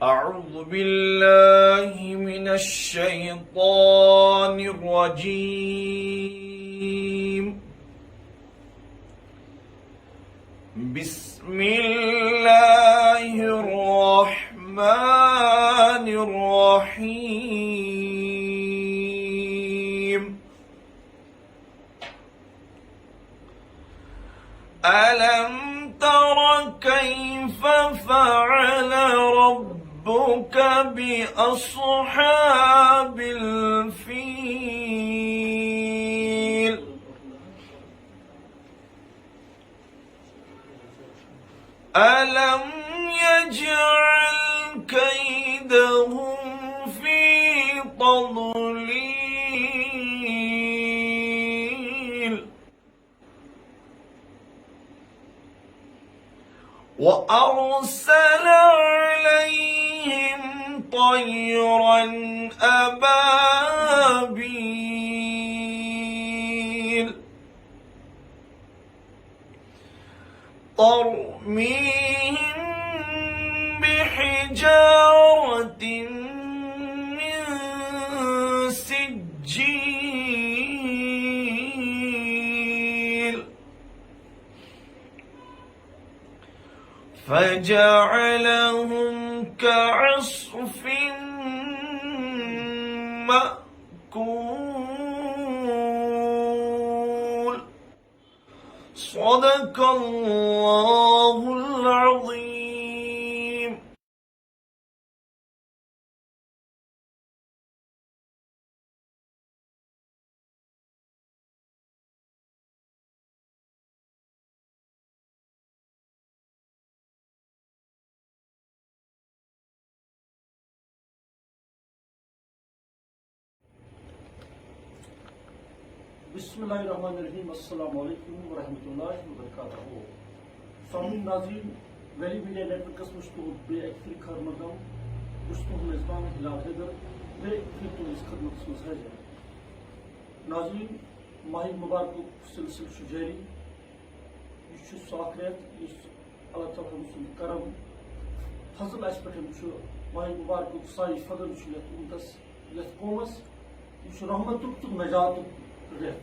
أعوذ بالله من الشيطان الرجيم. بسم الله الرحمن الرحيم. ألم تر كيف فعل ربك بأصحاب الفيل؟ ألم يجعل كيدهم في تضليل؟ وأرسل عليهم طيرا أبابيل ترميهم بحجارة من سجيل فجعلهم كعصف مأكول. صدق الله العظيم. بسم اللہ الرحمن الرحیم. السلام علیکم ورحمۃ اللہ وبرکاتہ. سامعین ناظرین، ویلی میڈیا نیٹ ورکس مجھ تہد بے اکفر خیر مقدم بس تہد میزبان ہلال حیدر بے اکفر تہذ خدمت مز حاضر. ناظرین، ماہ مبارک سلسلہ جاری. یہ ساک ریت اس اللہ تعالیٰ سند کرم فضل اس پہ ماہ مبارک سائی فضل امتس یت قومس یہ رحمت تو نجات ریت.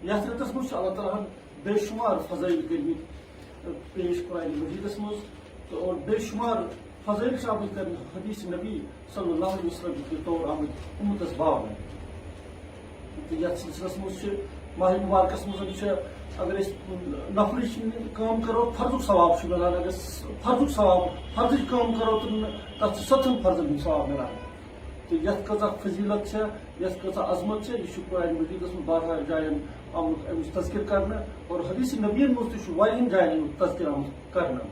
یتھ ریتس مجھ اللہ تعالیٰ بے شمار فضائل کرمت پیش قرآن مجیدس مز اور بے شمار فضائل آمد کر حدیث نبی صلی اللہ علیہ وسلم کے طور آمد امتس باب. یتھ سلسلس مز ماہ مبارکس مز اگر نفل کام کرو فرض ثواب ملان. اگر فرض ثواب فرض کام کرو تو تک 7 فرضن ثواب ملان. تو یت کۭژاہ فضیلت یت کۭژاہ عظمت یہ قرآن مجیدس مز بارہا جائن آمت امچ تذکر کرنا اور حدیث نبین مز تہ واریاہن جائن امیک تذکر آمت کرنا.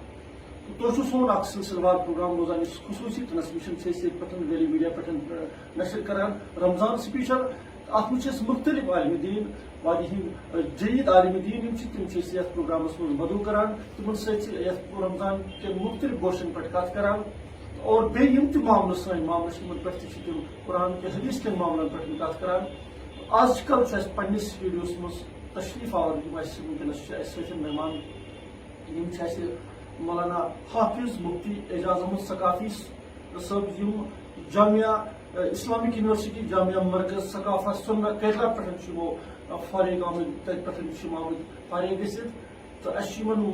تو سون اخ سلسلہ وار پروگرام روزان اس خصوصی ٹرانسمیشن سے پہ ویلی میڈیا پہ نشر کران رمضان سپیشل. ات مجھ مختلف عالم دین واریاہ جدید عالم دین تم یتھ پروگرامس مز مدعو کران تمن ست رمضان کے مختلف گوشن پہ کت کران اور بیم تہ معاملہ سن معاملہ پہ تم قرآن کے حدیث کے معاملن پہ کت کران. آج کل پنس ویڈیوس مز تشریف آور ونکس مہمان مولانا حافظ مفتی اعجاز احمد ثقافی صاحب جامعہ اسلامک یونیورسٹی جامعہ مرکز ثقافت سنہ کیرلا پہ فارغ آمد تت پہ آمد فارغ گھت. تو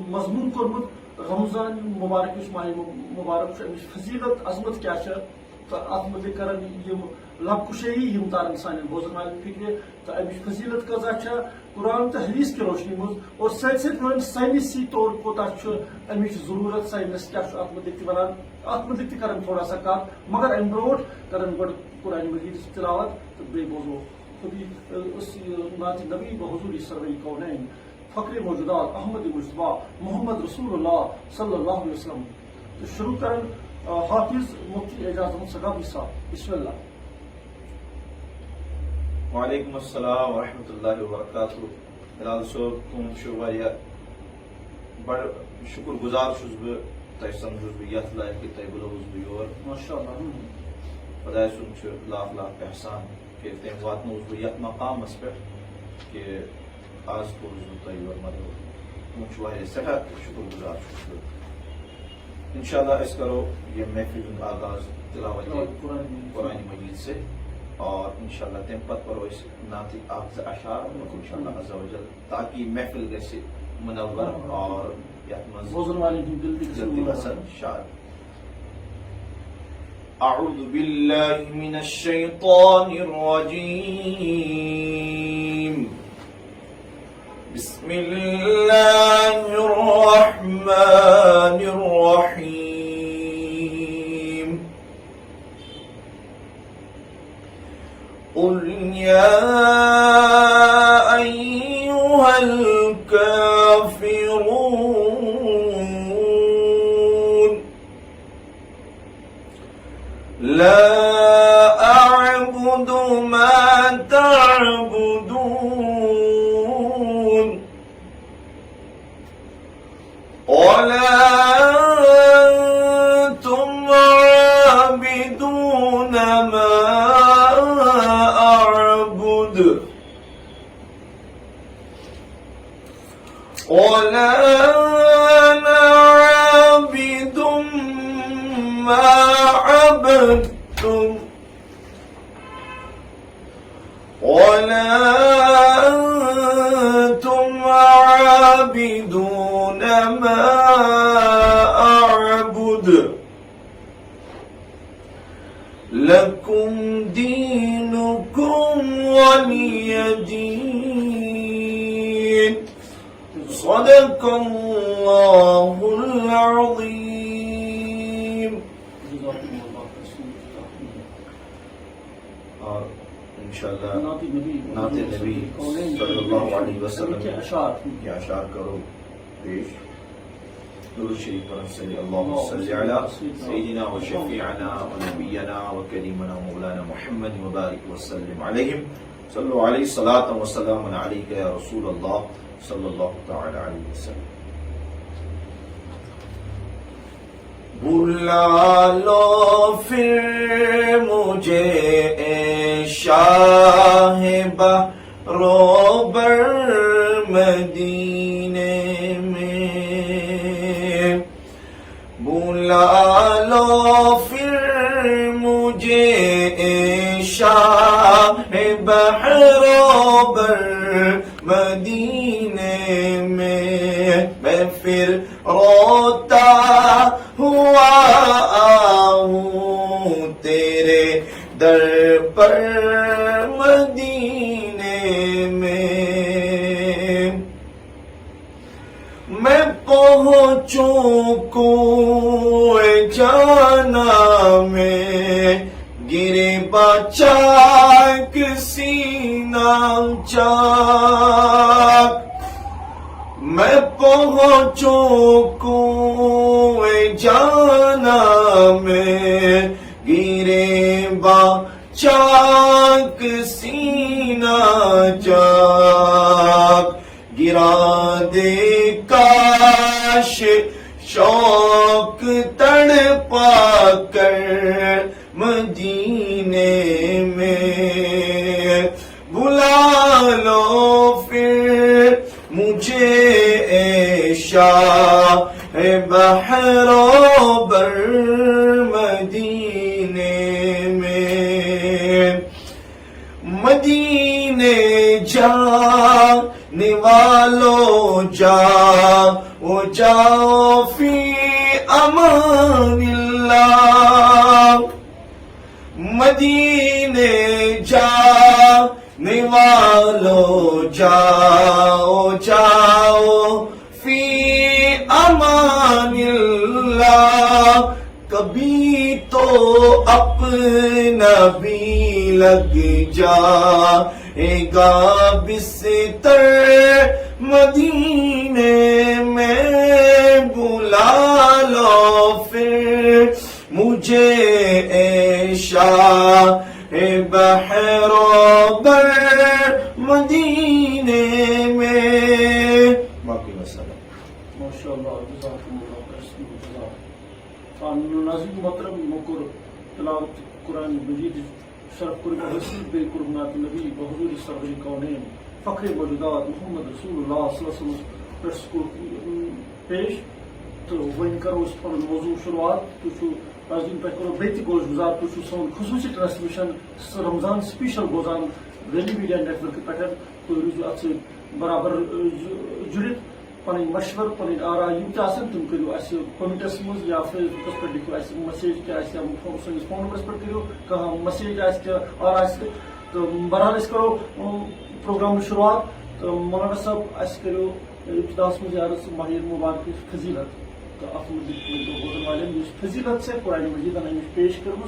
مضمون کورمت رمضان مبارک ماہ مبارک امچ فضیلت عظمت کیا تو ات متعلق کران لبکشی تارن سان بوزن والن فکر. تو امچ فضیلت کۭژاہ قرآن تو حدیث کی روشنی مز اور ست سائنسی طور کوتاہ امچ ضرورت سائنس کیا ات متعلق تہ ونان ات متعلق تہ کران تھوڑا سا کت مگر ام برو کران گۄڈٕ قرآن مجید تلاوت تو بیٚیہِ بوزو خودی نعت نبی و حضور سرور کونین فخر موجودات احمد مجتبی محمد رسول اللہ صلی اللہ علیہ وسلم. تو شروع کرن حافظ مفتی اعجاز احمد ثقافی صاحب. بسم اللہ. وعلیکم السلام ورحمۃ اللہ وبرکاتہ. ہلال صٲب تہد بڑ شکر گزار بہ تہ سمجھوس بہ یتھ لائق کہ تہ بلوس بہ یور. ماشاء اللہ. خدائے سُنٛد چھُ لاکھ لاکھ احسان کہ تٔمۍ واتنووُس بہٕ یتھ مقامس پٮ۪ٹھ کہ آز کوٚرُس بہٕ تۄہہِ یور مدعو. تُہُنٛد چھُ واریاہ سٮ۪ٹھاہ شُکر گُزار چھُس بہٕ. انشاءاللہ اس کرو یہ محفل کا آغاز تلاوت قرآن مجید سے، اور انشاءاللہ تم پتہ پرو اس نعت اکھ اشعار انشاءاللہ عز و جل، تاکہ محفل گژھِ منور اور یتھ منٛز بوزن والن ہند دل جلدی گژھن شاد۔ اعوذ باللہ من الشیطان الرجیم، بسم اللہ الرحمن الرحیم، قل یا ایہا الکافرون لا اعبد ما تعبدون ولا أنتم عابدون ما أعبد ولا أنا عابد ما عبدتم ولا أنتم عابدون ما أعبد لكم دينكم ولي دين صدق الله العظيم۔ اور انشاءاللہ نعت نبی صلی اللہ علیہ وسلم کے اشعار کرو پیش۔ درود شریف پر صلی اللہ صلی علی سیدنا و شفیعنا و نبینا و کریمنا مولانا محمد وبارک وسلم علیہم، صلو علیہ صلاۃ و سلام علیک یا رسول اللہ صلی اللہ تعالی علیہ وسلم۔ بلا لو پھر مجھے اے شاہ بہروبر مدینے میں، بلا لو پھر مجھے اے شاہ بہروبر مدینے میں پھر روتا ہوا آؤں تیرے در پر مدینے میں پہنچوں کوئے جانا میں گرے بچاک سینہ چاک، میں پہنچوں کوئے جانا میں گرے بچاک سینہ چاک، گرا دے کاش شوق تڑپا کر مدینے میں، بلا لو پھر مجھے اے شاہ بہروبر مدینے میں، مدینے جانے والو جاؤ جاؤ فی امان اللہ، مدینے جانے والو جاؤ جاؤ فی امان اللہ، کبھی تو اپنا بھی لگ جائے گا بستر مدینے میں، بلا لو پھر مجھے اے شاہ بہروبر مدینے میں۔ باقی مسئلہ ماشاءاللہ جزاکم اللہ خیر۔ ناظرین محترم مکر تلاوت قرآن مجید شرف قرب حسین بے قربنات نبی بحضور سرور کونین فخر موجودات محمد رسول اللہ صلی اللہ علیہ وسلم پیش تو ون کرو اس پن موضوع شروعات تھی ناظرین تہ کرو بیٚیہِ گوش گزار تھی سون خصوصی ٹرانسمیشن رمضان سپیشل بوزان ویلی میڈیا نیٹ ورک پہ تھی روزو ات برابر جڑت پن مشور پن آرا یم تم کرو اس کومنٹس مز یا فیس بکس پہ لکھو اس میسیج کیا سنس فون نمبرس پہ کرو کھانا میسیج آر تو بہرحال اس کرو پروگرام شروعات تو مولانا صاحب اس کرو ابتداس مز عرض ماہ مبارک فضیلت تو ات بوزن والن اس فضیلت سے قرآن مجید امش پیش کرم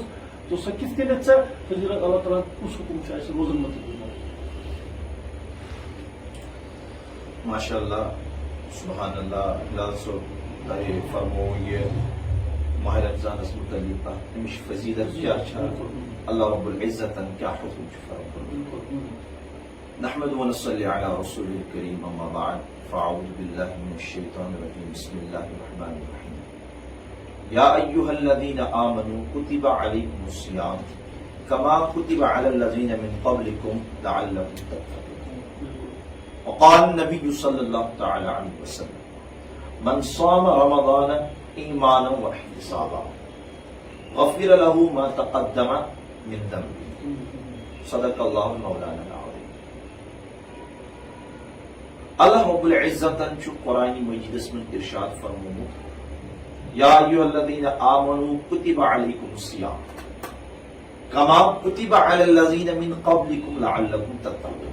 تو سہ کت کنت سے فضیلت اللہ تعالیٰ کس حکم سے روزن متعلق ماشاء اللہ سبحان اللہ ہلال صاحب تہ فرمو یہ ماہ رمضان متعلق امش فضیلت کیا اللہ رب العزت کیا حکم فرمو نحمد ونصلي على رسول الكريم اما بعد فاعوذ بالله من الشيطان الرجيم بسم الله الرحمن الرحيم يا ايها الذين امنوا كتب عليكم الصيام كما كتب على الذين من قبلكم لعلكم تتقون وقال النبي صلى الله تعالى عليه وسلم من صام رمضان ايمانا واحتسابا غفر له ما تقدم من ذنبه صدق الله مولانا العظيم. اللہ رب العزت قرآن مجیدس من ارشاد فرمومت یا ایھا الذین آمنوا کتب علیکم الصیام کما کتب علی الذین من قبلکم لعلکم تتقون.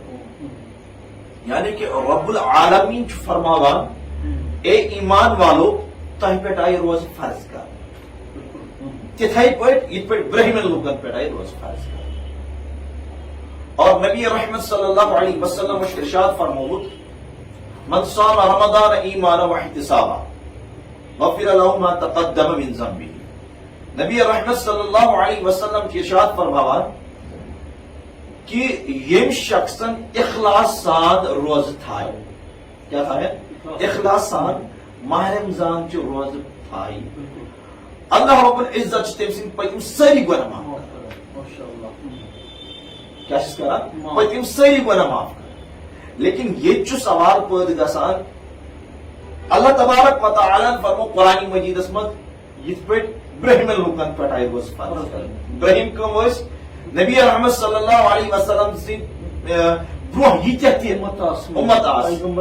یعنی کہ رب العالمین فرماوان اے ایمان والو تہ پہ آئی روز فرض کر تتھے پٹ یہ پٹ برہمن لوگن پہ آئی روز فرض کر. اور نبی رحمت صلی اللہ علیہ وسلم ارشاد فرمومت من صام رمضان ایمانا واحتسابا غفر له ما تقدم من ذنبه. نبی رحمت صلی اللہ علیہ وسلم کی ارشاد فرماوان کہ یم شخصن اخلاص سان روز تھائے کیا تھائے اخلاص سان ماہ رمضان چ روز تھائی اللہ رب العزت تم سن پتم ساری گناہ معاف کیا کران پتم ساری گناہ معاف. لیکن یہ سوال پید گسان اللہ تبارک و تعالیٰ فرمو قرآن مجیدس مز یہ پہ برہمن لوکن پہ آئی روز فرض کر. برہم کم نبی رحمت صلی اللہ علیہ وسلم سن برہ یہ امت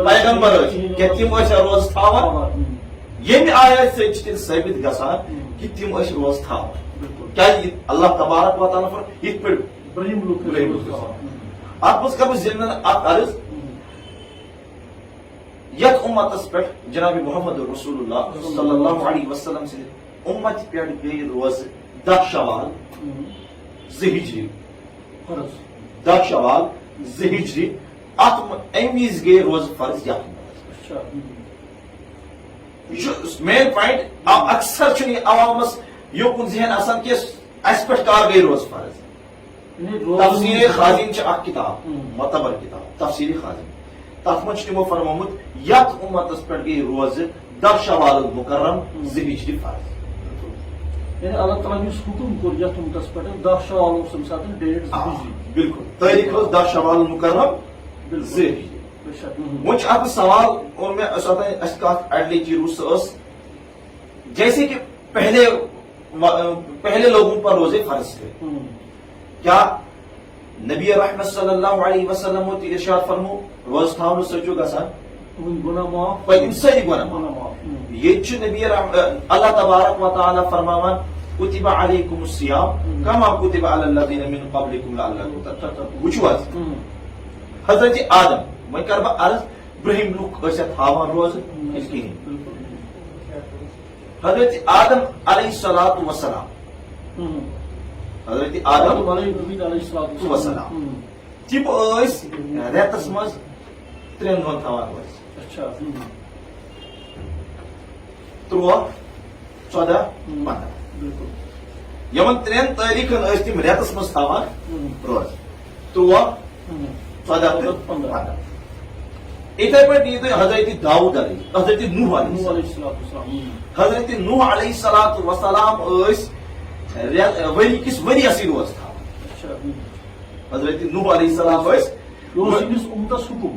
پیغمبر تم روز تھاوان یم آیت سے ثابت گسان کہ تم روز تھاوان کیا اللہ تبارک و تعالیٰ فرمو یہ پہ برہم ات مز کر ضمن اخ عرض یت امتس پہ جناب محمد رسول اللہ صلی اللہ علیہ وسلم سے امت پہ گئی روز 10 شوال ذی ہجری 10 شوال ذی ہجری ات امیز گئی روز فرض یت مین پوائنٹ اکثر چھ عوامس یوکن ذہن آسان کہ اس پہ کار گئی روز فرض. تفسیر خازن چھ اخ کتاب معتبر کتاب تفسیر خازن تر من تمو فرمومت یت امتس پہ گئی روز 10 شوال المکرم ذی ہجری فرض. یعنی اللہ تعالیٰ اس حکم کور یت امتس پہ 10 شوال سم سات ڈیٹ بالکل تاریخ 10 شوال المکرم ذی ہجری. وچ اب سوال اور میں اس کا اڈلی چیز اس جیسے کہ پہلے لوگوں پر روزے فرض تھے کیا نبی رحمت صلی اللہ علیہ وسلم ارشاد فرمو روز تھاون سچو گسان گناہ معاف پتم ساری گناہ معاف. یہ نبی اللہ تبارک و تعالی فرماوان کتب علیکم الصیام کما کتب علی الذین من قبلکم لعلکم تتقون. وچو حضرت آدم میں کربا عرض برہم لوگ ٲسۍ تھاوان روز کہین. حضرت آدم علیہ الصلوۃ والسلام حضرت آدم علیہ السلام تم ریتس مز 3 دۄہن تھاوان روز 13 14 15 یمن 3 تاریخن تم ریتس مز تھاوان روز 13 14 15. اتھے پہ حضرت داؤد علیہ حضرت نوح علیہ السلام حضرت نوح علیہ السلام وری کس وریس روز تھا. حضرت نوح علیہ السلام امتس حکم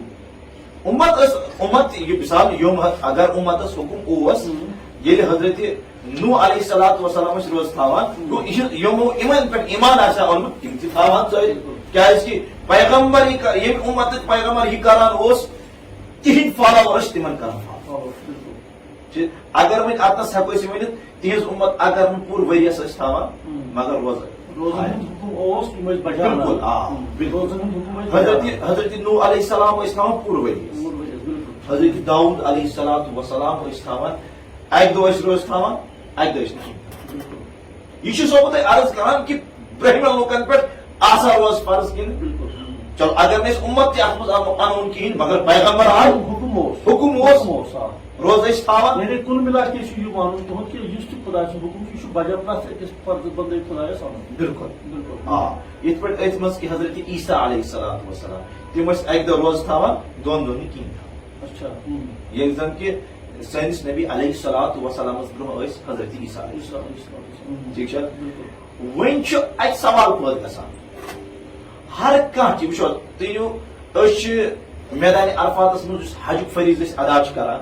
امت یہ مثال یوم اگر امتس حکم ییٚلہِ حضرت نوح علیہ الصلوۃ والسلام روز تھاوان یِمو یِمن پٮ۪ٹھ ایمان آسہِ اوٚنمُت تِم تہِ تھاوان ژٲرِتھ کیازکہِ پیغمبر ییٚمہِ اُمتٕکۍ پیغمبر یہِ کران اوس تِہنٛدۍ فالوور ٲسۍ تِمن کران فالو اگر وۄنۍ اتنس ہٮ۪کو أسۍ ؤنِتھ تِہنٛز اُمت اگر نہٕ پوٗرٕ ؤرۍیس ٲسۍ تھاوان مگر روزان بالکل حضرت نوح علیہ السلام ٲسۍ تھاوان پوٗرٕ ؤرۍیس حضرت داؤد علیہ الصلوۃ والسلام ٲسۍ تھاوان اکہِ دۄہ ٲسۍ روز تھاوان اکہِ دۄہ ٲسۍ نہٕ یہِ چھُ سو بہٕ تۄہہِ عرض کران کہِ برٛہمٮ۪ن لُکن پٮ۪ٹھ آسان روز فرض کِنہٕ چلو اگر نہٕ أسۍ اُمت تہِ اتھ منٛز انہون کِہینۍ مگر پیغمبر آو حُکُم اوس روز ٲسۍ تھاوان یعنی کُل مِلا کے چھُ یہِ وَنُن تُہُنٛد کہِ یُس تہِ خۄداے سُنٛد حُکُم چھُ یہِ چھُ بجا پرٛٮ۪تھ أکِس فرض بندے خۄدایس انُن بالکل آ یِتھ پٲٹھۍ أتھۍ منٛز کہِ حضرت عیسیٰ علیہ الصلوۃ والسلام تِم ٲسۍ اکہِ دۄہ روز تھاوان دۄن دۄہن نہٕ کِہینۍ اچھا ییٚلہِ زن کہِ سٲنِس نبی علیہ الصلوۃ والسلامس برونٛہہ ٲسۍ حضرت عیسیٰ ٹھیٖک چھا وۄنۍ چھُ اتہِ سوال پٲدٕ گژھان ہر کانٛہہ تہِ وٕچھو تُہۍ أنِو أسۍ چھِ میدانِ عرفاتس منٛز یُس حجُک فریٖض أسۍ ادا چھِ کران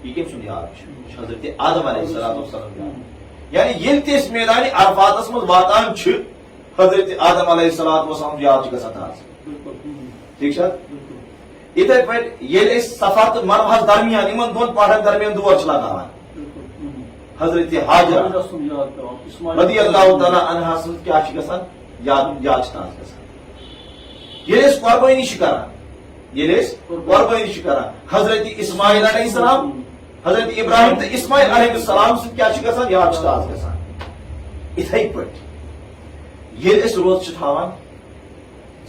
یہ کم سُنٛد یاد چھُ حضرت آدم علیہ الصلوۃ والسلام یعنی ییٚلہِ تہِ أسۍ میدانِ عرفاتس منٛز واتان چھِ حضرت آدم علیہ الصلوۃ والسلام یاد چھُ گژھان تازٕ ٹھیٖک چھا یِتھے پٲٹھۍ ییٚلہِ أسۍ صفا تہٕ مروہس درمیان یِمن دۄن پہاڑن درمیان دور چھِ لگاوان حضرت حاجرہ رضی اللہ تعالیٰ عنہا سٕنٛز کیاہ چھِ گژھان یاد چھِ تازٕ گژھان ییٚلہِ أسۍ قۄربٲنی چھِ کران حضرت اسماعیل علیہ السلام حضرت ابراہیم تہٕ اسماعیل علیہ السلام سۭتۍ کیاہ چھِ گژھان یاد چھِ تازٕ گژھان یِتھے پٲٹھۍ ییٚلہِ أسۍ روزٕ چھِ تھاوان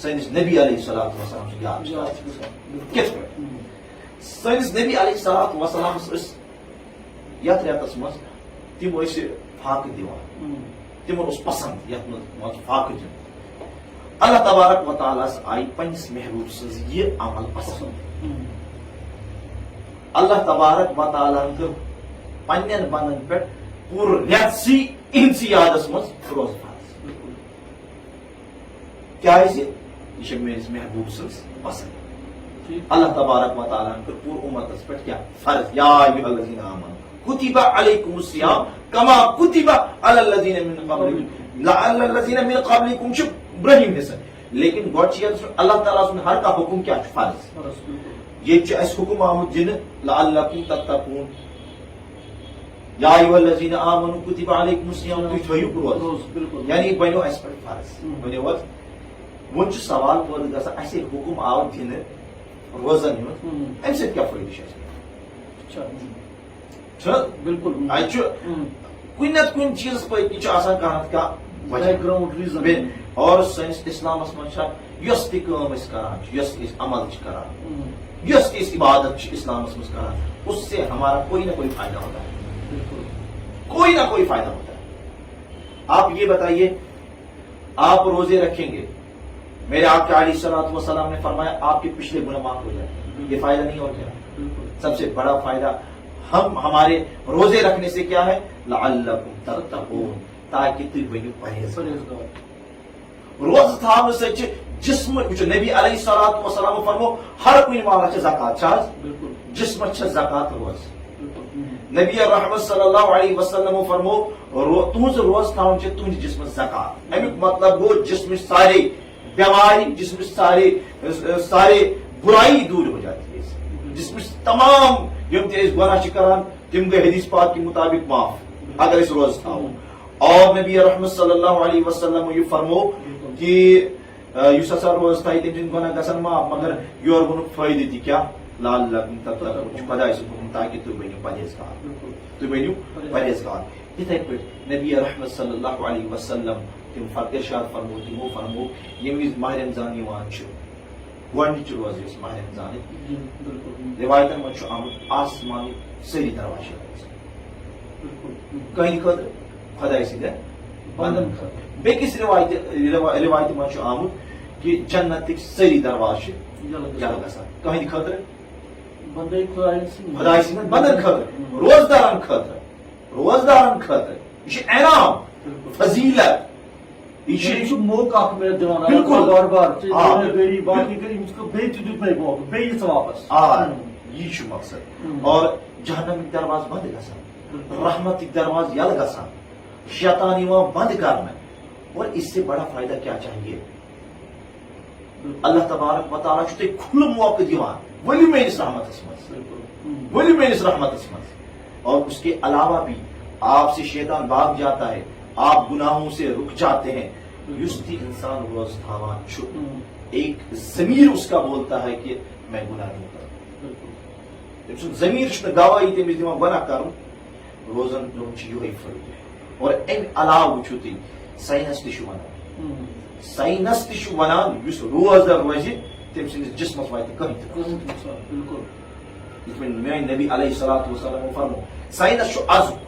سٲنِس نبی علیہ الصلوۃ والسلام سُنٛد یاد چھِ تازٕ گژھان کِتھ پٲٹھۍ سٲنِس نبی علیہ الصلوۃ والسلامس ٲسۍ یتھ رٮ۪تس منٛز تِم ٲسۍ فاقہٕ دِوان تِمن اوس پسنٛد یتھ منٛز فاقہٕ دیُن اللہ تبارک و تعالیٰ آیہِ پننِس محبوٗب سٕنٛز یہِ عمل پسنٛد اللہ تبارک و تعالیٰ ہن کٔر پننٮ۪ن بندن پٮ۪ٹھ پوٗرٕ رٮ۪تسٕے اِہنٛدسٕے یادس منٛز روزٕ فرض کیازِ یہِ چھِ میٲنِس محبوٗب سٕنٛز پسنٛد اللہ تبارک و تعالیٰ ہن کٔر پوٗرٕ اُمتس پٮ۪ٹھ کیاہ فرض یا ایھا الذین آمنوا کُتِبَ علیکُم الصِیام کما کُتِبَ علی الذین من قبلکم لعل الذین من قبلکم چھُ برٛونٛہِم حِصہٕ لیکن گۄڈٕ چھِ ییٚتہِ اللہ تعالیٰ سُنٛد ہر کانٛہہ حُکُم کیاہ چھُ فرض ییٚتہِ چھُ اَسہِ حُکُم آمُت دِنہٕ لعلکم تتقوٗن یا ایھا الذین آمنوا کُتِبَ علیکُم الصِیام تُہۍ تھٲیِو روزٕ یعنی یہِ بنیو اَسہِ پٮ۪ٹھ فرض بنیو حظ وۄنۍ چھُ سوال پٲدٕ گژھان اَسہِ ییٚلہِ حُکُم آو دِنہٕ روزن ہُنٛد اَمہِ سۭتۍ کیاہ فٲیدٕ چھُ اَسہِ بالکل اَتہِ چھُ کُنہِ نتہٕ کُنہِ چیٖزس پٔتۍ چھُ آسان کانٛہہ نتہٕ کانٛہہ اور سٲنِس اِسلامس منٛز چھِ یۄس تہِ کٲم أسۍ کران چھِ یۄس تہِ أسۍ عمل چھِ کران یۄس تہِ أسۍ عبادت چھِ اِسلامس منٛز کران اس سے ہمارا کوئی نہ کوئی فائدہ ہوتا ہے کوئی نہ کوئی فائدہ ہوتا ہے آپ یہ بتائیے آپ روزے رکھیں گے میرے آقا علیہ الصلوۃ والسلام نے فرمایا آپ کے پچھلے گناہ معاف ہو جائیں گے یہ فائدہ نہیں ہوتا سب سے بڑا فائدہ ہمارے روزے رکھنے سے کیا ہے لعلکم تتقون تاکہ تُہۍ بٔنِو پرہیزگار روزٕ تھاونہٕ سۭتۍ چھِ جسم وٕچھو نبی علیہ الصلوۃ والسلام فرمو ہر کُنہِ مالس چھِ زکات چھِ حظ جسمس چھِ زکات روزٕ نبی رحمت صلی اللہ علیہ وسلم فرمو تُہنٛز روزٕ تھاوٕنۍ چھِ تُہنٛدِ جسمس زکات امیُک مطلب گوٚو جسمٕچ سارے بیماری جسمٕچ سارے برائی دور ہو جاتی ہے جسمٕچ تمام یِم تہِ أسۍ گۄناہ چھِ کران تِم گٔے حدیث پاک کے مطابق معاف اگر أسۍ روزٕ تھاوو اور نبی رحمت صلی اللہ علیہ وسلم یہ فرمو کہ یُس ہسا روز تھایہِ تٔمۍ سٕنٛدۍ گۄناہ گژھن معاف مگر یورٕ ووٚنُکھ فٲیدٕ تہِ کیاہ لعلکم تتقون چھُ خۄداے سُنٛد حُکُم تاکہِ تُہۍ بٔنِو پرہیزگار یِتھے پٲٹھۍ نبی رحمت صلی اللہ علیہ وسلم تِم ارشاد فرمو تِمو فرمو ییٚمہِ وِزِ ماہ رمضان یِوان چھُ گۄڈنِچ روزٕ یۄس ماہ رمضانٕچ رِوایتن منٛز چھُ آمُت آسمانٕکۍ سٲری دروازٕ کٕہٕنٛدِ خٲطرٕ خۄداے سٕنٛدٮ۪ن بنٛدن خٲطرٕ بیٚکِس رِوایتہِ منٛز چھُ آمُت کہِ جنتٕکۍ سٲری دروازٕ چھِ یلہٕ گژھان کٕہٕنٛدِ خٲطرٕ خۄداے سٕنٛدٮ۪ن بنٛدن خٲطرٕ روزدارن خٲطرٕ یہِ چھُ انعام فضیلت یہ موقع اکھ مےٚ دِوان بار بار گٔری باقٕے گٔری بیٚیہِ تہِ دیُت مےٚ موقعہٕ بیٚیہِ یِژ واپس یی چھُ مقصد اور جہنمٕکۍ دروازٕ بنٛد گژھان رحمت دروازے یل گسان شیطان یوان بند کرنا اور اس سے بڑا فائدہ کیا چاہیے اللہ تبارک و تعالیٰ چھو تُہۍ کھل موقع دیوان ؤلِو میٲنِس رحمتس منٛز ؤلِو میٲنِس رحمتس منٛز اور اس کے علاوہ بھی آپ سے شیطان بھاگ جاتا ہے آپ گناہوں سے رک جاتے ہیں یس تہِ انسان روز تھاوان چھُ ایک ضمیر اس کا بولتا ہے کہ میں گناہ نہیں کروں تم سن ضمیر چھُ گواہی تٔمِس دِوان گۄناہ کرُن روزن دۄہن چھُ یِہوے فٲیدٕ اور امہِ علاوٕ وٕچھِو تُہۍ ساینس تہِ چھُ ونان ساینس تہِ چھُ ونان یُس روزدر روزِ تٔمۍ سٕنٛدِس جسمس واتہِ کٕہٕنۍ تہِ بالکل یِتھ پٲٹھۍ میٲنۍ نبی علیہ الصلوۃ والسلام فرمو ساینس چھُ آزُک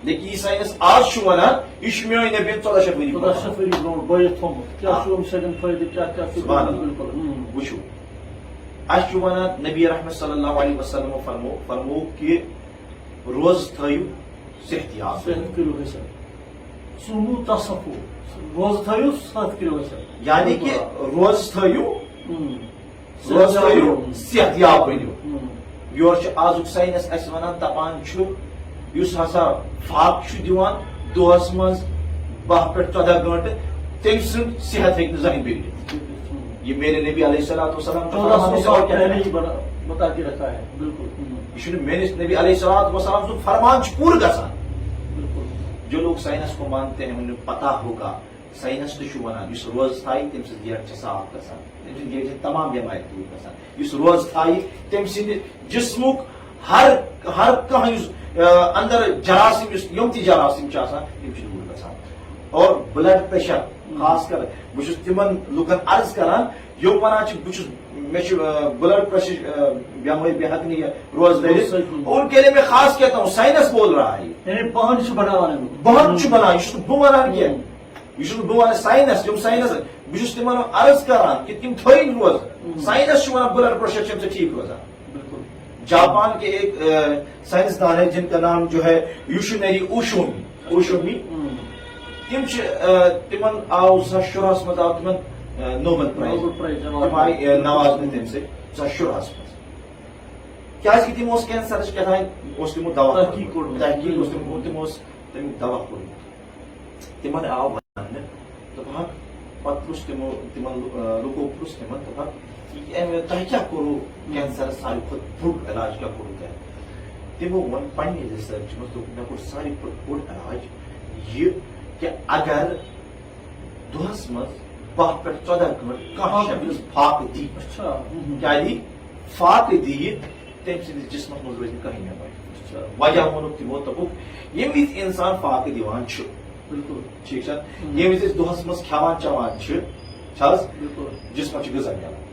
لیکن یہ ساینس آج چھُ ونان یہِ چھُ میٲنۍ نبی 1400 ؤری برونٛٹھ بٲیِتھ تھوٚمُت کیٛاہ چھُ اَمہِ سۭتۍ فٲیدٕ کیٛاہ کیٛاہ چھُ بالکل وٕچھِو اَسہِ چھُ ونان نبی رحمت صلی اللہ علیہ وسلم فرمو کہ روز تھٲیِو صحت یاب صحت کٔرِو حٲصِل صوموٗ تصفو روز تھٲیِو صحت کٔرِو حٲصِل یعنی کہ روز تھٲیِو صحت یاب بٔنِو یورٕ چھُ آزُک ساینس اَسہِ ونان دپان چھُ یُس ہسا فاق چھُ دِوان دۄہس منٛز 12 پٮ۪ٹھ 14 گٲنٛٹہٕ تٔمۍ سُنٛد صحت ہیٚکہِ نہٕ زٕہٕنۍ بِگڑِتھ یہ میرے نبی علیہ الصلوۃ والسلام بتا کے رکھا ہے بالکل یہ چھُنہٕ میٲنِس نبی علیہ الصلوۃ والسلام سُنٛد فرمان چھُ پوٗرٕ گژھان جو لوگ سائنس کو مانتے ہیں انہیں پتا ہوگا سائنس تہِ چھُ ونان یُس روز تھایہِ تٔمۍ سٕنٛز گیٹ چھِ صاف گژھان تٔمۍ سٕنٛدِ گیٹ چھِ تمام بٮ۪مارِ دوٗر گژھان یُس روز تھایہِ تٔمۍ سٕنٛدِ جسمُک ہر کانٛہہ یُس اندر جراثیم یِم تہِ جراثیم چھِ آسان تِم چھِ دوٗر گژھان اور بلڈ پریشر خاص کر بہٕ چھُس تِمن لُکن عرض کران یِم ونان چھِ بہٕ چھُس مےٚ چھُ بلڈ پریشر بیمٲرۍ بہٕ ہٮ۪کہٕ نہٕ یہِ روز دٔرِتھ ان کے لیے میں خاص کہتا ہوں سائنس بول رہا ہے بہن چھُ بناوان بہان یہ چھُس بہٕ ونان کینٛہہ یہ چھُس بہٕ ونان سائنس یِم سائنس بہٕ چھُس تِمن عرض کران کہ تِم تھٲیِن روز سائنس چھُ ونان بلڈ پریشر چھِ اَمہِ سۭتۍ ٹھیک روزان جاپان کے ایک سائنسدان ہے جن کا نام جو ہے یوشینری اوشومی تمن آو 2010 مز آو تمن نوبل پرائز تم آئی نوازنہ تم سے 2010 مز کیازِ کہ تمو کینسرس کیٛاہ تمو دوا تحقیق تمو تمیُک دوا کوٚرمُت تمن آو وننہٕ دپہکھ پتہٕ پرُژھ تمن لُکو پرُژھ تمن دپہکھ تۄہہِ کیٛاہ کوٚروٕ کینسرس ساروی کھۄتہٕ بوٚڑ علاج کیٛاہ کوٚروٕ تۄہہِ تمو ووٚن پننہِ رِسرچ منٛز دوٚپ مےٚ کوٚر ساروی کھۄتہٕ بوٚڑ علاج یہِ کہ اگر دۄہس منٛز 12 پٮ۪ٹھ 14 گٲنٛٹہٕ کانٛہہ شخص فاقہٕ دی کیٛاہ دی فاقہٕ دِیہِ تٔمۍ سٕنٛدِس جسمس منٛز روزِ نہٕ کٕہٕنۍ بٮ۪مٲرۍ وجہ ووٚنُکھ تِمو دوٚپُکھ ییٚمہِ وِزِ انسان فاقہٕ دِوان چھُ بالکل ٹھیٖک چھا ییٚمہِ وِزِ أسۍ دۄہس منٛز کھٮ۪وان چٮ۪وان چھِ حظ جسمس چھُ غذا مِلان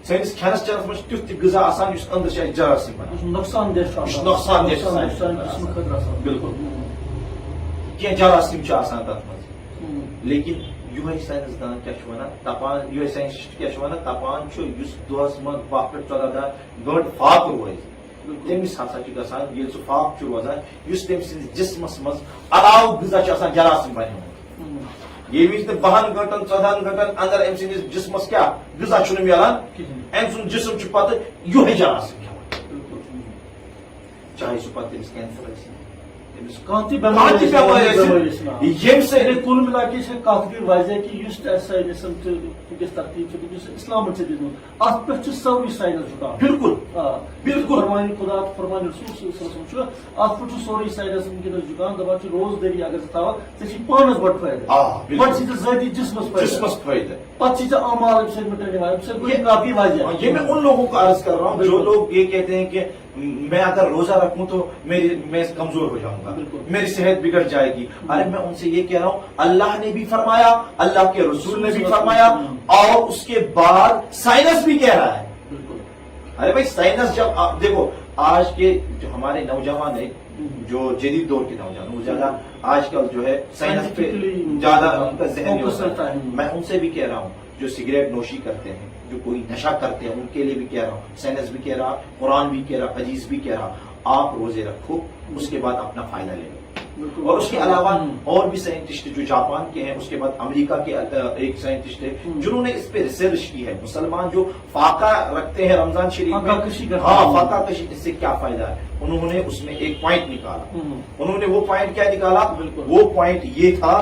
سٲنِس کھٮ۪نس چٮ۪نس منٛز چھُ تیُتھ تہِ غذا آسان یُس أنٛدرٕ چھِ اَسہِ جراثیم بنان نۄقصان دہ بالکل کینٛہہ جراثیم چھِ آسان تتھ منٛز لیکن یِہوے ساینس دان کیٛاہ چھُ ونان دپان یِہوے ساینٹسٹ کیٛاہ چھُ ونان دپان چھُ یُس دۄہس منٛز 12 پٮ۪ٹھ 14 گٲنٛٹہٕ فاقہٕ روزِ تٔمِس ہسا چھُ گژھان ییٚلہِ سُہ فاقہٕ چھُ روزان یُس تٔمۍ سٕنٛدِس جسمس منٛز علاوٕ غذا چھُ آسان جراثیم بنیومُت ییٚمہِ وِزِ نہٕ 12 گٲنٛٹن 14 گٲنٛٹن اندر أمۍ سٕنٛدِس جسمس کیٛاہ غذا چھُنہٕ مِلان أمۍ سُنٛد جسم چھُ پتہٕ یِہوے جراثیم کھٮ۪وان چاہے سُہ پتہٕ تٔمِس کینسر ٲسِن کل ملا کے کت گئی واضح کہ اس سائنسن ونکس ترتیب اسلام ات پہ سوری سائنس جکان بالکل بالکل فرمان خدا فرمان رسول صلی ات پہ سوری سائنس ونکس جکان دپان روزداری اگر ژےٚ پانس بڑ فٲیدٕ پتہٕ چھی ذٲتی جسمس فٲیدٕ پتہٕ چھی اعمال امہِ سۭتۍ مٹنے امہِ سۭتۍ کافی واضح یہ میں ان لوگوں کو عرض کر رہا ہوں جو لوگ یہ کہتے ہیں کہ میں اگر روزہ رکھوں تو میں کمزور ہو جاؤں گا میری صحت بگڑ جائے گی ارے میں ان سے یہ کہہ رہا ہوں اللہ نے بھی فرمایا اللہ کے رسول نے بھی فرمایا اور اس کے بعد سائنس بھی کہہ رہا ہے ارے بھائی سائنس جب دیکھو آج کے جو ہمارے نوجوان ہیں جو جدید دور کے نوجوان وہ زیادہ آج کل جو ہے سائنس پہ زیادہ ان کا ذہن ہوتا ہے میں ان سے بھی کہہ رہا ہوں جو سگریٹ نوشی کرتے ہیں جو کوئی نشہ کرتے ہیں ان کے لیے بھی کہہ رہا ہوں سائنس بھی کہہ رہا قرآن بھی کہہ رہا حدیث بھی کہہ رہا آپ روزے رکھو اس کے بعد اپنا فائدہ لے لو اور اس کے علاوہ اور بھی سائنٹسٹ جو جاپان کے ہیں، اس کے بعد امریکہ کے ایک سائنٹسٹ ہے جنہوں نے اس پہ ریسرچ کی ہے، مسلمان جو فاقہ رکھتے ہیں رمضان شریف میں، فاقہ کشی، اس سے کیا فائدہ ہے، انہوں نے اس میں ایک پوائنٹ نکالا. انہوں نے وہ پوائنٹ کیا نکالا؟ وہ پوائنٹ یہ تھا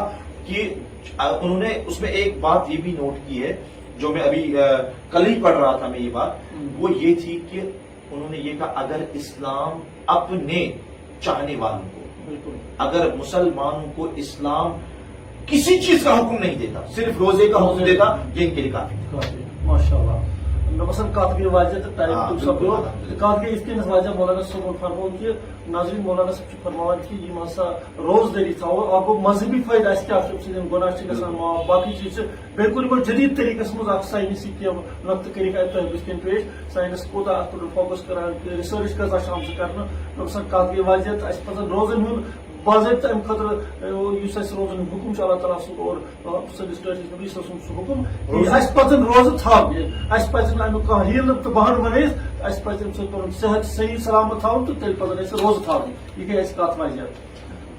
کہ انہوں نے اس میں ایک بات یہ بھی نوٹ کی ہے جو میں ابھی کل ہی پڑھ رہا تھا میں، یہ بات وہ یہ تھی کہ انہوں نے یہ کہا اگر اسلام اپنے چاہنے والوں کو، اگر مسلمانوں کو اسلام کسی چیز کا حکم نہیں دیتا، صرف روزے کا حکم دیتا، یہ ان کے لیے کافی. ماشاء اللہ. مثلا کاتگی واجہ تو ٹائم تو سب کاتگی اس کے واجہ مولانا صاحب فرمون کہ ناظرین مولانا صاحب فرماوان کہ یہ مسا روز داری تھاو آپ کو مذہبی فائدہ اس کیا سن گناہ چھ گژھان معاف باقی چیز بالکل کو جدید طریقس مز اخ سائنسی کی نقطہ کریک اس کن پیش سائنس کوتا ات پر فوکس کران ریسرچ کتا شام سے کرنا مثلا کاتگی واجہ اس پتہ روزن ہن باضابطہ ام خاطر یس اس روزن حکم چھ اللہ تعالیٰ سن اور سندس نبی صلی اللہ علیہ وسلم حکم اس پتن روز تھاو اس پتن امیک کانٛہہ ہیل تو بہان بنٲیِتھ اس پتن سہ پنن صحت صحیح سلامت تھاون تو تیل پتن اس روز تھاون یہ گئی اس کت وجہ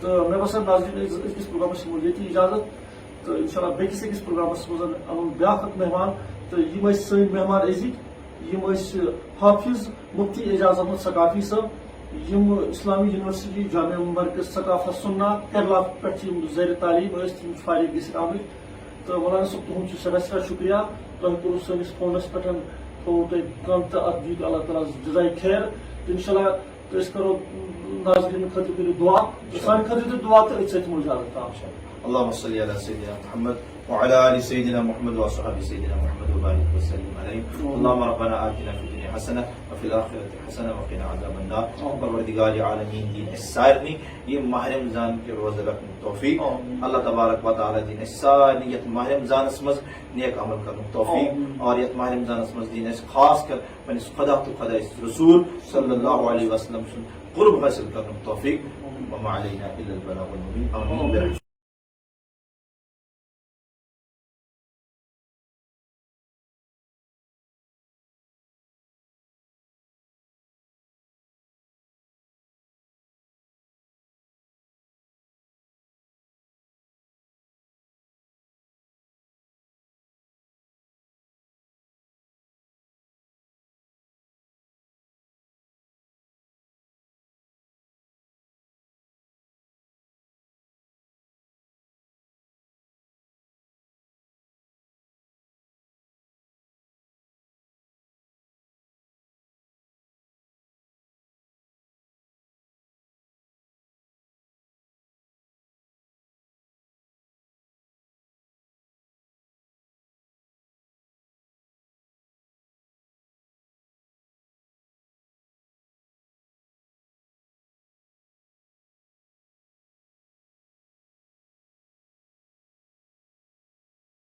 تو مے باسان ناظرین أکِس پروگرامس مل ییٚتی اجازت تو انشاءاللہ بیٚکِس أکِس پروگرامس منٛز انُن بیٛاکھ اکھ مہمان تو یِم ٲسۍ سٲنۍ مہمان أزِکۍ یِم ٲسۍ حافظ مفتی اعجاز احمد ثقافی صٲب یم اسلامی یونیورسٹی جامعہ مرکز ثقافت سننا کیرلا پہ زیر تعلیم تم فارغ گھت آمت تو مولانا صاحب تہد سٹھا سٹھا شکریہ تہ کور سنس فونس پہ تھو تھی کم تو ات دیت اللہ تعالیٰ جزائے خیر تو انشاءاللہ تو اس کرو ناظرین خاطر کرو دعا سان خاطر تو دعا تو ات اجازت اللهم صل على سيدنا محمد وعلى ال سيدنا محمد واصحاب سيدنا محمد وبارك وسلم عليه. اللهم ربنا آتنا في الدنيا حسنه وفي الاخره حسنه وقنا عذاب النار. پروردگار عالمین دین السائرنی یہ ماہ رمضان کے روزہ رکھنے توفیق اللہ تبارک و تعالی دین السائرنی یہ ماہ رمضان اسمز نیک عمل کرنے توفیق اور یہ ماہ رمضان اسمز دین خاص کر پنس خدا تو خدا رسول صلی اللہ علیہ وسلم قرب حاصل کرنے توفیق وما علینا الا البلاغ المبین. آمین.